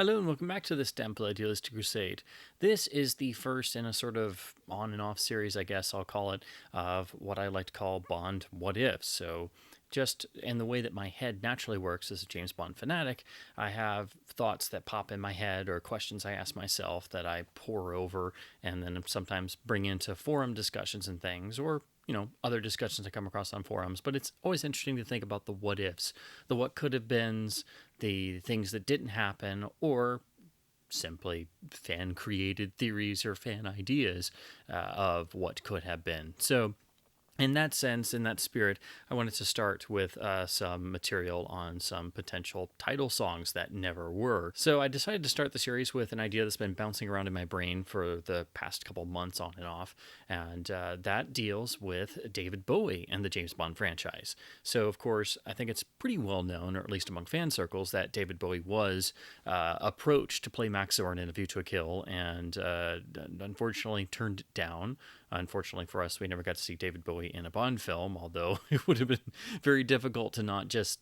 Hello and welcome back to the Temple Idealistic Crusade. This is the first in a sort of on and off series, I guess I'll call it, of what I like to call Bond What-Ifs. So just in the way that my head naturally works as a James Bond fanatic, I have thoughts that pop in my head or questions I ask myself that I pore over and then sometimes bring into forum discussions and things, or other discussions I come across on forums. But it's always interesting to think about the what ifs, the what could have beens, the things that didn't happen, or simply fan created theories or fan ideas of what could have been. So in that sense, in that spirit, I wanted to start with some material on some potential title songs that never were. So I decided to start the series with an idea that's been bouncing around in my brain for the past couple months on and off, and that deals with David Bowie and the James Bond franchise. So, of course, I think it's pretty well known, or at least among fan circles, that David Bowie was approached to play Max Zorin in A View to a Kill, and unfortunately turned it down. Unfortunately for us, we never got to see David Bowie in a Bond film, although it would have been very difficult to not just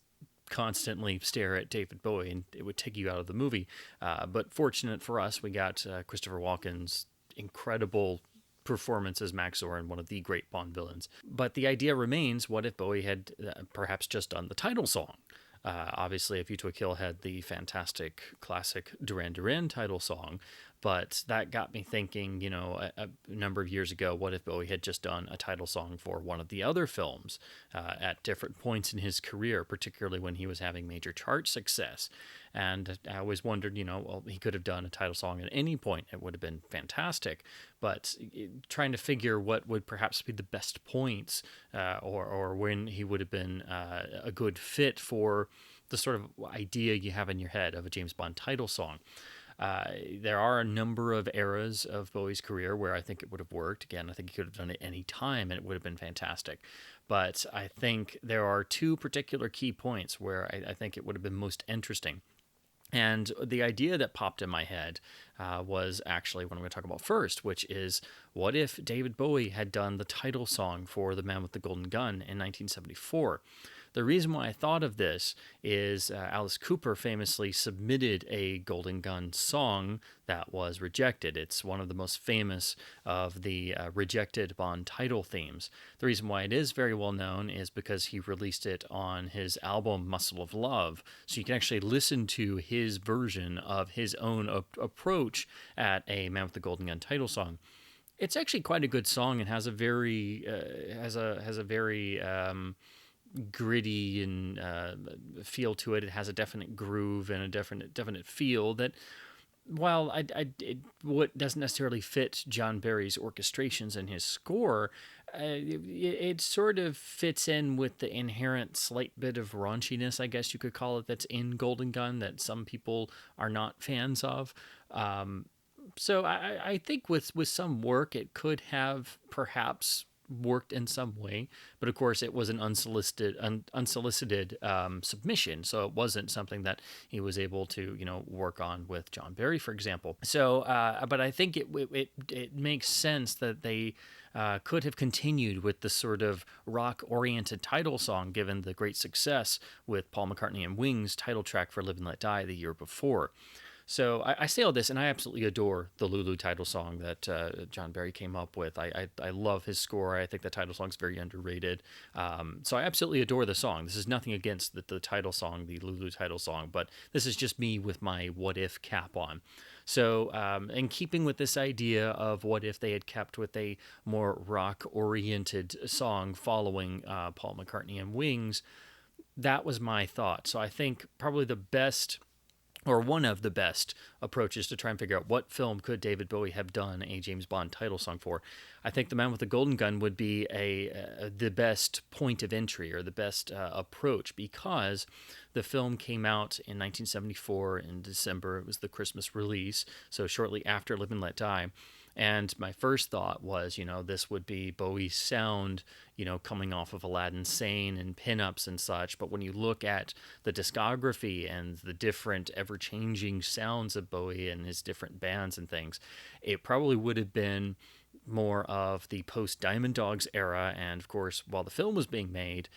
constantly stare at David Bowie, and it would take you out of the movie. But fortunate for us, we got Christopher Walken's incredible performance as Max Zorin, one of the great Bond villains. But the idea remains, what if Bowie had perhaps just done the title song? Obviously, A View to a Kill had the fantastic classic Duran Duran title song, but that got me thinking, a number of years ago, what if Bowie had just done a title song for one of the other films at different points in his career, particularly when he was having major chart success? And I always wondered, well, he could have done a title song at any point. It would have been fantastic. But trying to figure what would perhaps be the best points or when he would have been a good fit for the sort of idea you have in your head of a James Bond title song. There are a number of eras of Bowie's career where I think it would have worked. Again, I think he could have done it any time and it would have been fantastic. But I think there are two particular key points where I think it would have been most interesting. And the idea that popped in my head was actually what I'm going to talk about first, which is, what if David Bowie had done the title song for The Man with the Golden Gun in 1974? The reason why I thought of this is Alice Cooper famously submitted a Golden Gun song that was rejected. It's one of the most famous of the rejected Bond title themes. The reason why it is very well known is because he released it on his album Muscle of Love. So you can actually listen to his version of his own approach at a Man with the Golden Gun title song. It's actually quite a good song and has a very gritty and feel to it. It has a definite groove and a definite feel that, while what doesn't necessarily fit John Barry's orchestrations and his score, it sort of fits in with the inherent slight bit of raunchiness, I guess you could call it, that's in Golden Gun that some people are not fans of. So I think with some work, it could have perhaps worked in some way, but of course it was an unsolicited submission, so it wasn't something that he was able to work on with John Barry, for example. So but I think it makes sense that they could have continued with the sort of rock-oriented title song, given the great success with Paul McCartney and Wings' title track for Live and Let Die the year before. So I say all this, and I absolutely adore the Lulu title song that John Barry came up with. I love his score. I think the title song's very underrated. So I absolutely adore the song. This is nothing against the title song, the Lulu title song, but this is just me with my what if cap on. So in keeping with this idea of what if they had kept with a more rock-oriented song following Paul McCartney and Wings, that was my thought. So I think probably the best, or one of the best approaches to try and figure out what film could David Bowie have done a James Bond title song for, I think The Man with the Golden Gun would be the best point of entry, or the best approach, because the film came out in 1974 in December. It was the Christmas release, so shortly after Live and Let Die. And my first thought was, this would be Bowie's sound, coming off of Aladdin Sane and pinups and such. But when you look at the discography and the different ever-changing sounds of Bowie and his different bands and things, it probably would have been more of the post-Diamond Dogs era. And of course, while the film was being made,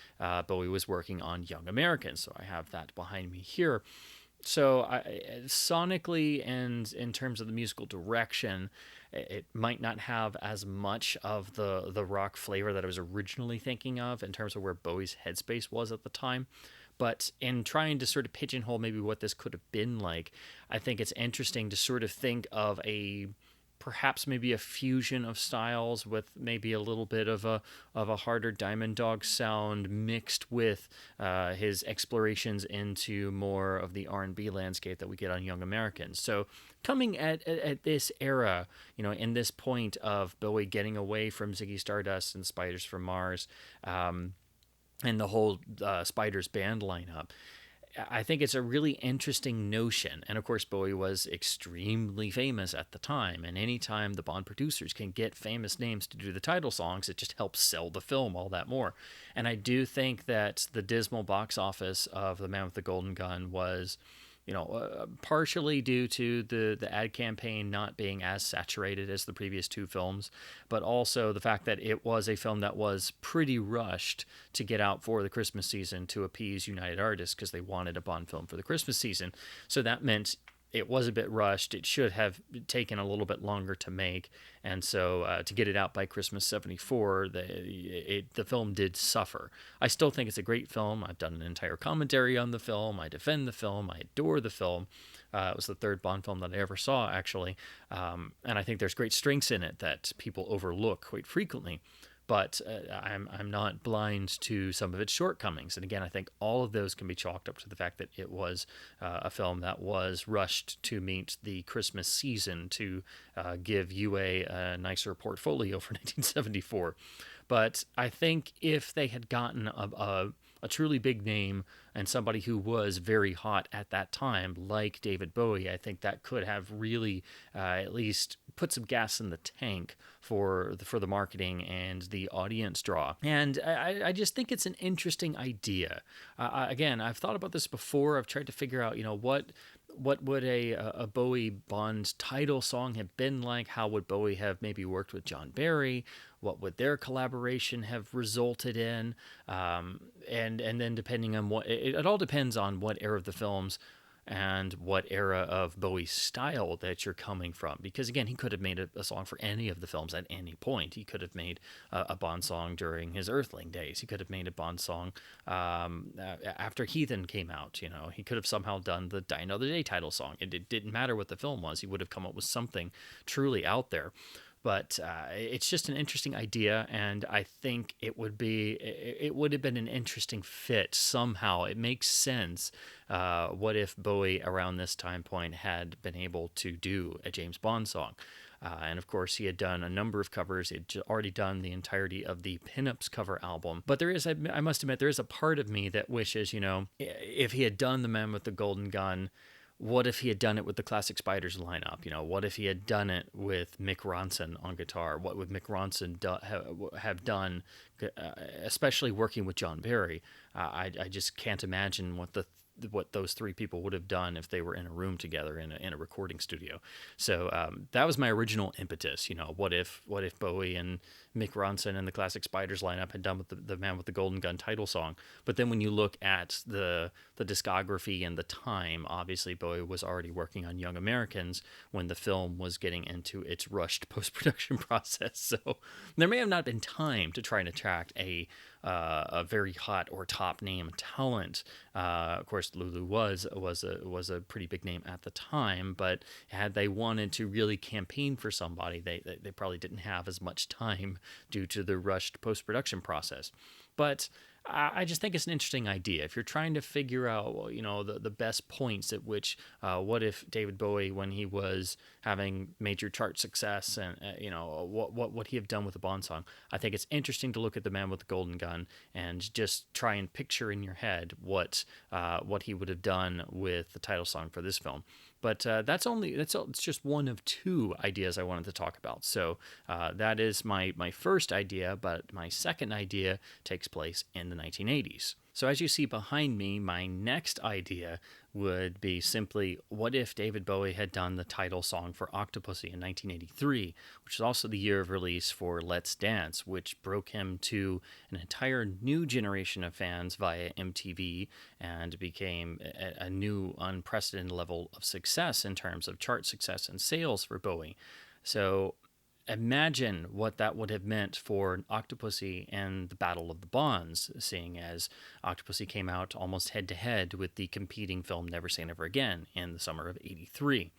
Bowie was working on Young Americans. So I have that behind me here. Sonically and in terms of the musical direction, it might not have as much of the rock flavor that I was originally thinking of in terms of where Bowie's headspace was at the time. But in trying to sort of pigeonhole maybe what this could have been like, I think it's interesting to sort of think of a perhaps maybe a fusion of styles with maybe a little bit of a harder Diamond Dog sound mixed with his explorations into more of the R&B landscape that we get on Young Americans. So coming at this era, in this point of Bowie getting away from Ziggy Stardust and Spiders from Mars, and the whole Spiders band lineup, I think it's a really interesting notion. And of course, Bowie was extremely famous at the time. And anytime the Bond producers can get famous names to do the title songs, it just helps sell the film all that more. And I do think that the dismal box office of The Man with the Golden Gun was, partially due to the ad campaign not being as saturated as the previous two films, but also the fact that it was a film that was pretty rushed to get out for the Christmas season to appease United Artists because they wanted a Bond film for the Christmas season. So that meant it was a bit rushed. It should have taken a little bit longer to make, and so to get it out by Christmas '74, the film did suffer. I still think it's a great film. I've done an entire commentary on the film. I defend the film. I adore the film. It was the third Bond film that I ever saw, actually, and I think there's great strengths in it that people overlook quite frequently. But I'm not blind to some of its shortcomings. And again, I think all of those can be chalked up to the fact that it was a film that was rushed to meet the Christmas season to give UA a nicer portfolio for 1974. But I think if they had gotten a truly big name and somebody who was very hot at that time, like David Bowie, I think that could have really at least put some gas in the tank for the marketing and the audience draw. And I just think it's an interesting idea. Again, I've thought about this before. I've tried to figure out, what would a Bowie Bond title song have been like? How would Bowie have maybe worked with John Barry? What would their collaboration have resulted in? And then depending on it all depends on what era of the films and what era of Bowie's style that you're coming from. Because again, he could have made a song for any of the films at any point. He could have made a Bond song during his Earthling days. He could have made a Bond song after Heathen came out. He could have somehow done the Die Another Day title song. It didn't matter what the film was. He would have come up with something truly out there. But it's just an interesting idea, and I think it would have been an interesting fit somehow. It makes sense. What if Bowie around this time point had been able to do a James Bond song? And of course, he had done a number of covers. He had already done the entirety of the Pinups cover album. But I must admit, there is a part of me that wishes, if he had done The Man with the Golden Gun, what if he had done it with the classic Spiders lineup? What if he had done it with Mick Ronson on guitar? What would Mick Ronson have done, especially working with John Barry? I just can't imagine what those three people would have done if they were in a room together in a recording studio. So that was my original impetus. What if Bowie and Mick Ronson and the classic Spiders lineup had done with the Man with the Golden Gun title song? But then when you look at the discography and the time, obviously Bowie was already working on Young Americans when the film was getting into its rushed post-production process. So there may have not been time to try and attract a very hot or top name talent. Of course, Lulu was a pretty big name at the time, but had they wanted to really campaign for somebody, they probably didn't have as much time due to the rushed post-production process. But I just think it's an interesting idea. If you're trying to figure out, the best points at which, what if David Bowie, when he was having major chart success, and what would he have done with a Bond song? I think it's interesting to look at The Man with the Golden Gun and just try and picture in your head what he would have done with the title song for this film. But it's just one of two ideas I wanted to talk about. So that is my first idea, but my second idea takes place in the 1980s. So, as you see behind me, my next idea would be simply, what if David Bowie had done the title song for Octopussy in 1983, which is also the year of release for Let's Dance, which broke him to an entire new generation of fans via MTV and became a new unprecedented level of success in terms of chart success and sales for Bowie. So, imagine what that would have meant for Octopussy and the Battle of the Bonds, seeing as Octopussy came out almost head to head with the competing film Never Say Never Again in the summer of '83.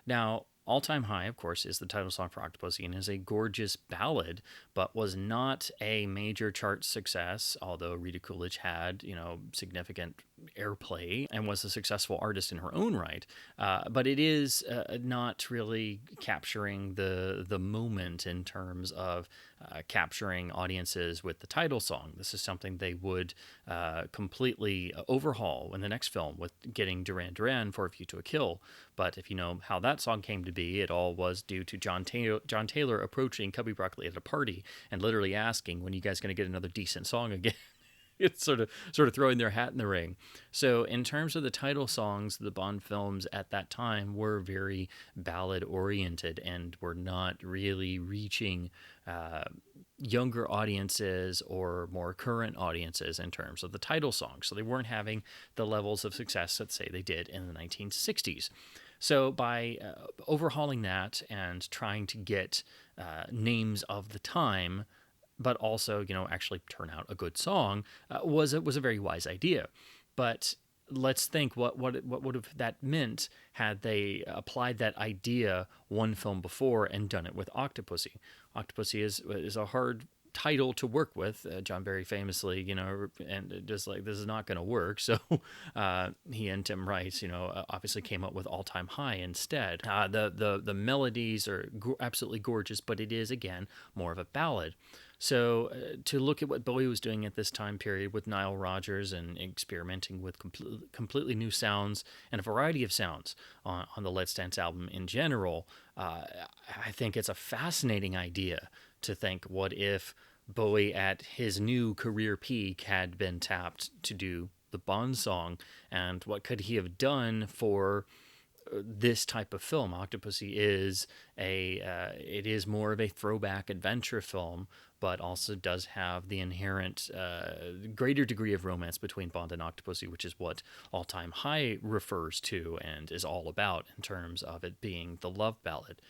Now, All Time High, of course, is the title song for Octopussy and is a gorgeous ballad, but was not a major chart success, although Rita Coolidge had, significant airplay and was a successful artist in her own right. But it is not really capturing the moment in terms of capturing audiences with the title song. This is something they would completely overhaul in the next film with getting Duran Duran for A View to a Kill. But if you know how that song came to be, it all was due to John Taylor approaching Cubby Broccoli at a party and literally asking, when you guys going to get another decent song again? It's sort of throwing their hat in the ring. So in terms of the title songs, the Bond films at that time were very ballad oriented and were not really reaching younger audiences or more current audiences in terms of the title song. So they weren't having the levels of success that, say, they did in the 1960s. So by overhauling that and trying to get names of the time, but also, actually turn out a good song, was a very wise idea. But let's think what would have that meant had they applied that idea one film before and done it with Octopussy. Octopussy is a hard title to work with. John Barry famously, and just like, this is not going to work. So he and Tim Rice, obviously came up with All Time High instead. The melodies are absolutely gorgeous, but it is, again, more of a ballad. So to look at what Bowie was doing at this time period with Nile Rodgers and experimenting with completely new sounds and a variety of sounds on the Let's Dance album in general, I think it's a fascinating idea to think, what if Bowie at his new career peak had been tapped to do the Bond song, and what could he have done for this type of film? Octopussy is it is more of a throwback adventure film, but also does have the inherent greater degree of romance between Bond and Octopussy, which is what All Time High refers to and is all about in terms of it being the love ballad.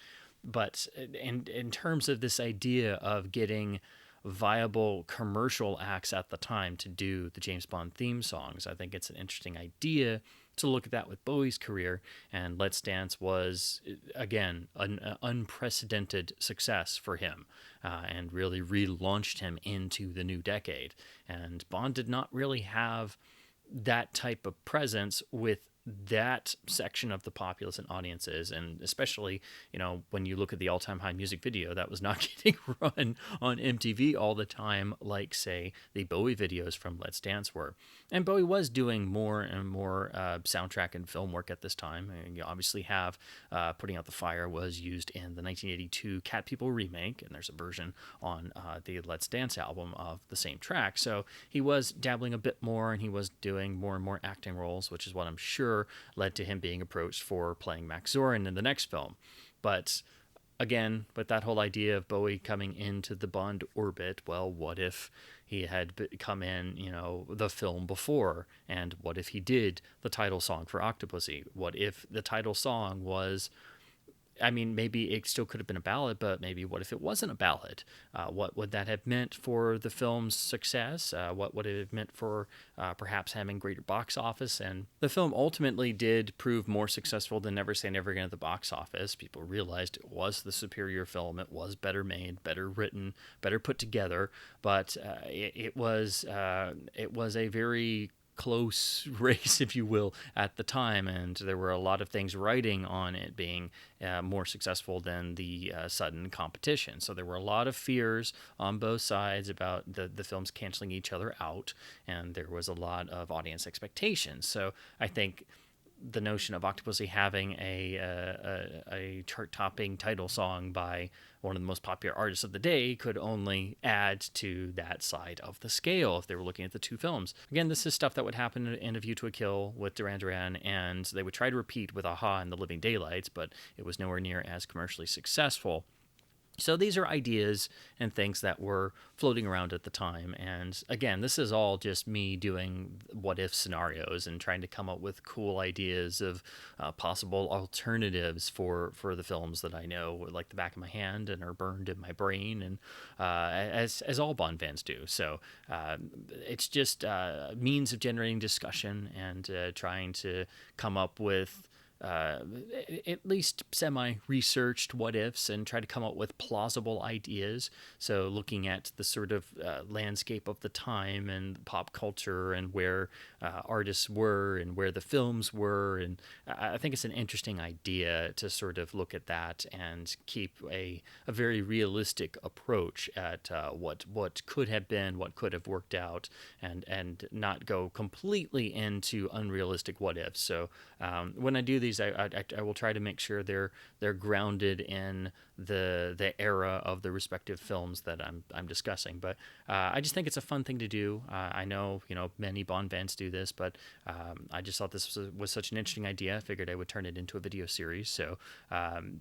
But in terms of this idea of getting viable commercial acts at the time to do the James Bond theme songs, I think it's an interesting idea to look at that with Bowie's career. And Let's Dance was, again, an unprecedented success for him and really relaunched him into the new decade. And Bond did not really have that type of presence with that section of the populace and audiences, and especially, when you look at the All Time High music video, that was not getting run on MTV all the time like, say, the Bowie videos from Let's Dance were. And Bowie was doing more and more soundtrack and film work at this time. And you obviously have Putting Out the Fire was used in the 1982 Cat People remake, and there's a version on the Let's Dance album of the same track. So he was dabbling a bit more, and he was doing more and more acting roles, which is what I'm sure led to him being approached for playing Max Zorin in the next film. But again, with that whole idea of Bowie coming into the Bond orbit, well, what if he had come in, the film before? And what if he did the title song for Octopussy? What if the title song was, maybe it still could have been a ballad, but maybe what if it wasn't a ballad? What would that have meant for the film's success? What would it have meant for perhaps having greater box office? And the film ultimately did prove more successful than Never Say Never Again at the box office. People realized it was the superior film. It was better made, better written, better put together. But it was a very close race, if you will, at the time, and there were a lot of things writing on it being more successful than the sudden competition. So there were a lot of fears on both sides about the films canceling each other out, and there was a lot of audience expectations. So I think the notion of Octopussy having a chart-topping title song by one of the most popular artists of the day could only add to that side of the scale if they were looking at the two films. Again, this is stuff that would happen in A View to a Kill with Duran Duran, and they would try to repeat with Aha and The Living Daylights, but it was nowhere near as commercially successful. So these are ideas and things that were floating around at the time. And again, this is all just me doing what if scenarios and trying to come up with cool ideas of possible alternatives for the films that I know like the back of my hand and are burned in my brain, and as all Bond fans do. So it's just means of generating discussion and trying to come up with at least semi-researched what ifs and try to come up with plausible ideas. So looking at the sort of landscape of the time and pop culture and where artists were and where the films were, and I think it's an interesting idea to sort of look at that and keep a very realistic approach at what could have been, what could have worked out, and not go completely into unrealistic what ifs. So when I do these, I will try to make sure they're grounded in the era of the respective films that I'm discussing. But I just think it's a fun thing to do. I know many Bond fans do this, but I just thought this was such an interesting idea. I figured I would turn it into a video series. So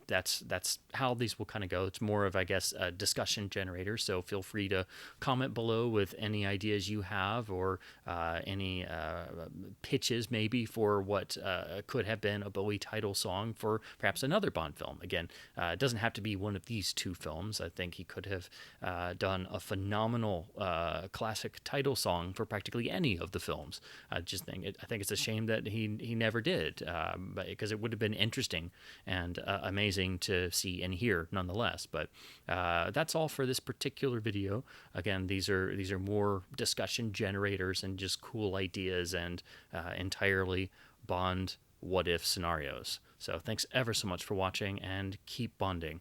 that's how these will kind of go. It's more of, I guess, a discussion generator. So feel free to comment below with any ideas you have, or any pitches maybe for what could have been a Bowie title song for perhaps another Bond film. Again, it doesn't have to be one of these two films. I think he could have done a phenomenal classic title song for practically any of the films. I think it's a shame that he never did, because it would have been interesting and amazing to see and hear nonetheless. But that's all for this particular video. Again, these are more discussion generators and just cool ideas and entirely Bond what if scenarios. So thanks ever so much for watching, and keep bonding.